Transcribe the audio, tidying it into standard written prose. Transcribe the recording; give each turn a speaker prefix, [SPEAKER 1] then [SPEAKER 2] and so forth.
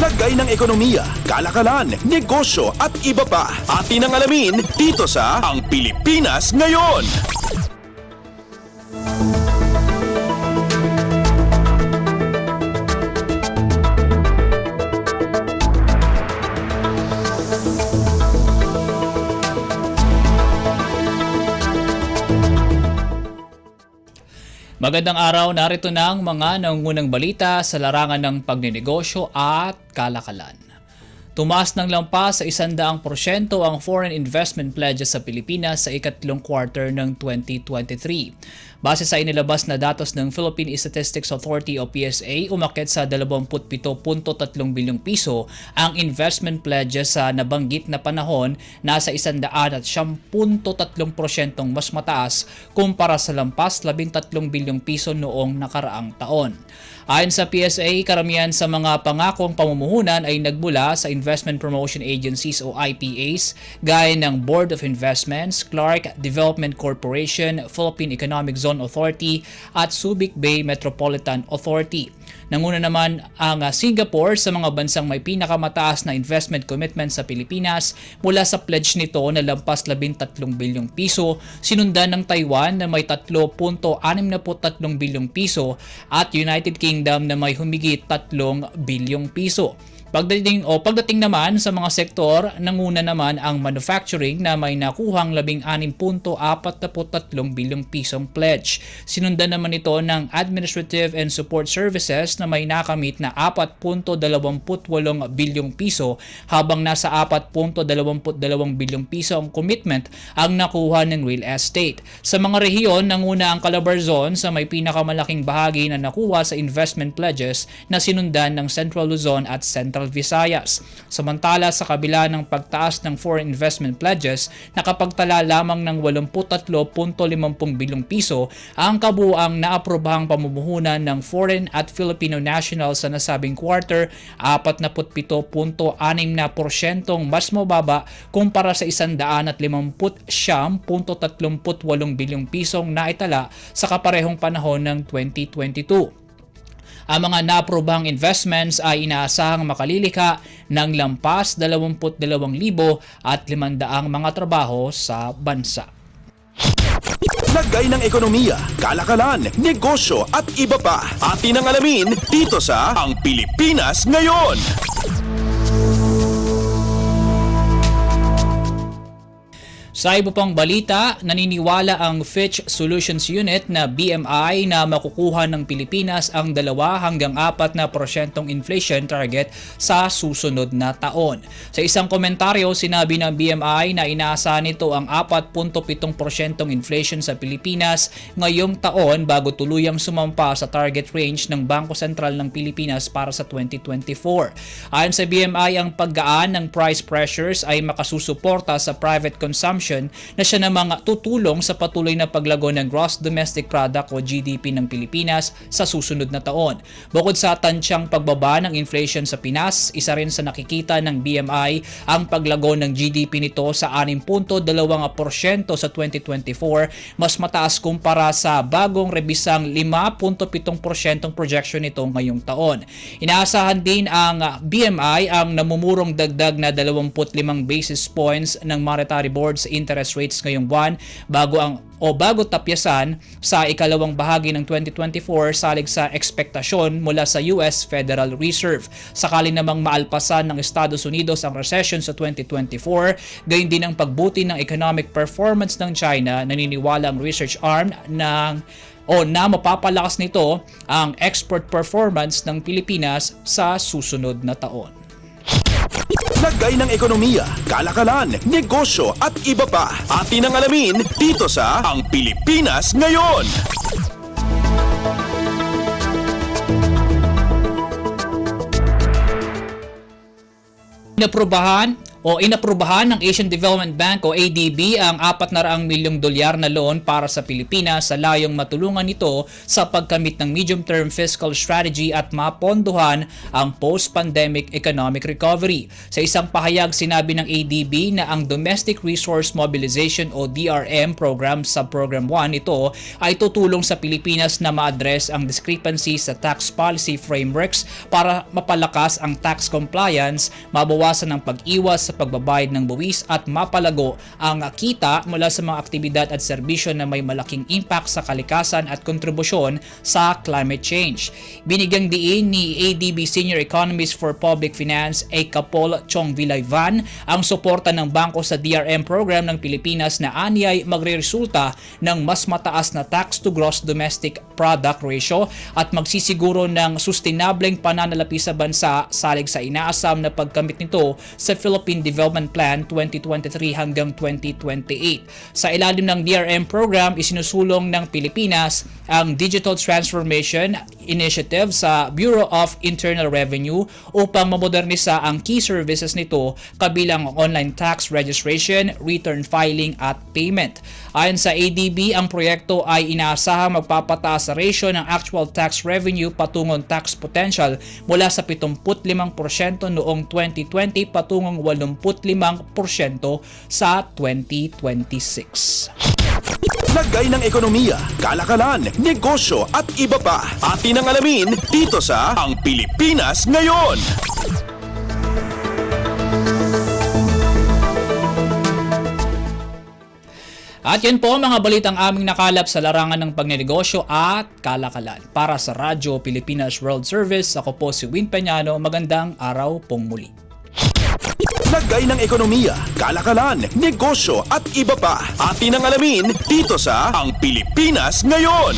[SPEAKER 1] Lagay ng ekonomiya, kalakalan, negosyo at iba pa. Atin ang alamin dito sa Ang Pilipinas Ngayon.
[SPEAKER 2] Magandang araw, narito na ang mga nangungunang balita sa larangan ng pagninegosyo at kalakalan. Tumaas ng lampas sa 100% ang foreign investment pledges sa Pilipinas sa ikatlong quarter ng 2023. Base sa inilabas na datos ng Philippine Statistics Authority o PSA, umakyat sa 27.3 bilyong piso ang investment pledges sa nabanggit na panahon, nasa 110.3% mas mataas kumpara sa lampas 13 bilyong piso noong nakaraang taon. Ayon sa PSA, karamihan sa mga pangakong pamumuhunan ay nagmula sa Investment Promotion Agencies o IPAs gaya ng Board of Investments, Clark Development Corporation, Philippine Economic Zone Authority at Subic Bay Metropolitan Authority. Nanguna naman ang Singapore sa mga bansang may pinakamataas na investment commitment sa Pilipinas mula sa pledge nito na lampas 13 bilyong piso, sinundan ng Taiwan na may 3.63 bilyong piso at United Kingdom na may humigit 3 bilyong piso. Pagdating naman sa mga sektor, nanguna naman ang manufacturing na may nakuhang 16.43 bilyong pisong pledge. Sinundan naman ito ng administrative and support services na may nakamit na 4.28 bilyong piso habang nasa 4.22 bilyong piso ang commitment ang nakuha ng real estate. Sa mga rehiyon, nanguna ang Calabarzon sa may pinakamalaking bahagi na nakuha sa investment pledges na sinundan ng Central Luzon at Central Visayas. Samantala, sa kabila ng pagtaas ng foreign investment pledges, nakapagtala lamang ng 83.50 bilyong piso ang kabuuang naaprobahang pamumuhunan ng foreign at Filipino nationals sa nasabing quarter, 47.60% mas mababa kumpara sa 150.38 bilyong pisong naitala sa kaparehong panahon ng 2022. Ang mga naaprobahang investments ay inaasahang makalilika ng lampas 22,500 mga trabaho sa bansa.
[SPEAKER 1] Lagay ng ekonomiya, kalakalan, negosyo at iba pa. Atin ang alamin dito sa Ang Pilipinas Ngayon.
[SPEAKER 2] Sa iba pang balita, naniniwala ang Fitch Solutions Unit na BMI na makukuha ng Pilipinas ang 2 hanggang 4% inflation target sa susunod na taon. Sa isang komentaryo, sinabi ng BMI na inaasahan nito ang 4.7% inflation sa Pilipinas ngayong taon bago tuluyang sumampa sa target range ng Bangko Sentral ng Pilipinas para sa 2024. Ayon sa BMI, ang paggaan ng price pressures ay makasusuporta sa private consumption na siya namang tutulong sa patuloy na paglago ng Gross Domestic Product o GDP ng Pilipinas sa susunod na taon. Bukod sa tansyang pagbaba ng inflation sa Pinas, isa rin sa nakikita ng BMI ang paglago ng GDP nito sa 6.2% sa 2024, mas mataas kumpara sa bagong rebisang 5.7% projection nito ngayong taon. Inaasahan din ang BMI ang namumurong dagdag na 25 basis points ng Monetary Board sa interest rates ngayong buwan bago tapyasan sa ikalawang bahagi ng 2024 salig sa ekspektasyon mula sa US Federal Reserve. Sakali namang maalpasan ng Estados Unidos ang recession sa 2024, gayon din ang pagbuti ng economic performance ng China, naniniwala ang research arm na mapapalakas nito ang export performance ng Pilipinas sa susunod na taon.
[SPEAKER 1] Lagay ng ekonomiya, kalakalan, negosyo at iba pa. Atin ang alamin dito sa Ang Pilipinas Ngayon.
[SPEAKER 2] Inaprobahan O inaprubahan ng Asian Development Bank o ADB ang 400 milyong dolyar na loan para sa Pilipinas sa layong matulungan ito sa pagkamit ng medium-term fiscal strategy at mapondohan ang post-pandemic economic recovery. Sa isang pahayag, sinabi ng ADB na ang Domestic Resource Mobilization o DRM program sa Program 1 ito ay tutulong sa Pilipinas na ma-address ang discrepancies sa tax policy frameworks para mapalakas ang tax compliance, mabawasan ang pag-iwas sa pagbabayad ng buwis at mapalago ang kita mula sa mga aktibidad at serbisyo na may malaking impact sa kalikasan at kontribusyon sa climate change. Binigyang diin ni ADB Senior Economist for Public Finance Kapol Chong Vilayvan ang suporta ng bangko sa DRM program ng Pilipinas na anyay magreresulta ng mas mataas na tax to gross domestic product ratio at magsisiguro ng sustainableng pananalapi sa bansa salig sa inaasam na pagkamit nito sa Philippine Development Plan 2023 hanggang 2028. Sa ilalim ng DRM program, isinusulong ng Pilipinas ang Digital Transformation Initiative sa Bureau of Internal Revenue upang mamodernisa ang key services nito kabilang ang online tax registration, return filing at payment. Ayon sa ADB, ang proyekto ay inaasahang magpapataas sa ratio ng actual tax revenue patungong tax potential mula sa 75% noong 2020 patungong 85% sa 2026.
[SPEAKER 1] Lagay ng ekonomiya, kalakalan, negosyo at iba pa. Atin ang alamin dito sa Ang Pilipinas Ngayon.
[SPEAKER 2] At yan po mga balitang aming nakalap sa larangan ng pagnenegosyo at kalakalan. Para sa Radyo Pilipinas World Service, ako po si Win Peñano. Magandang araw pong muli.
[SPEAKER 1] Lagay ng ekonomiya, kalakalan, negosyo at iba pa. Atin ang alamin dito sa Ang Pilipinas Ngayon.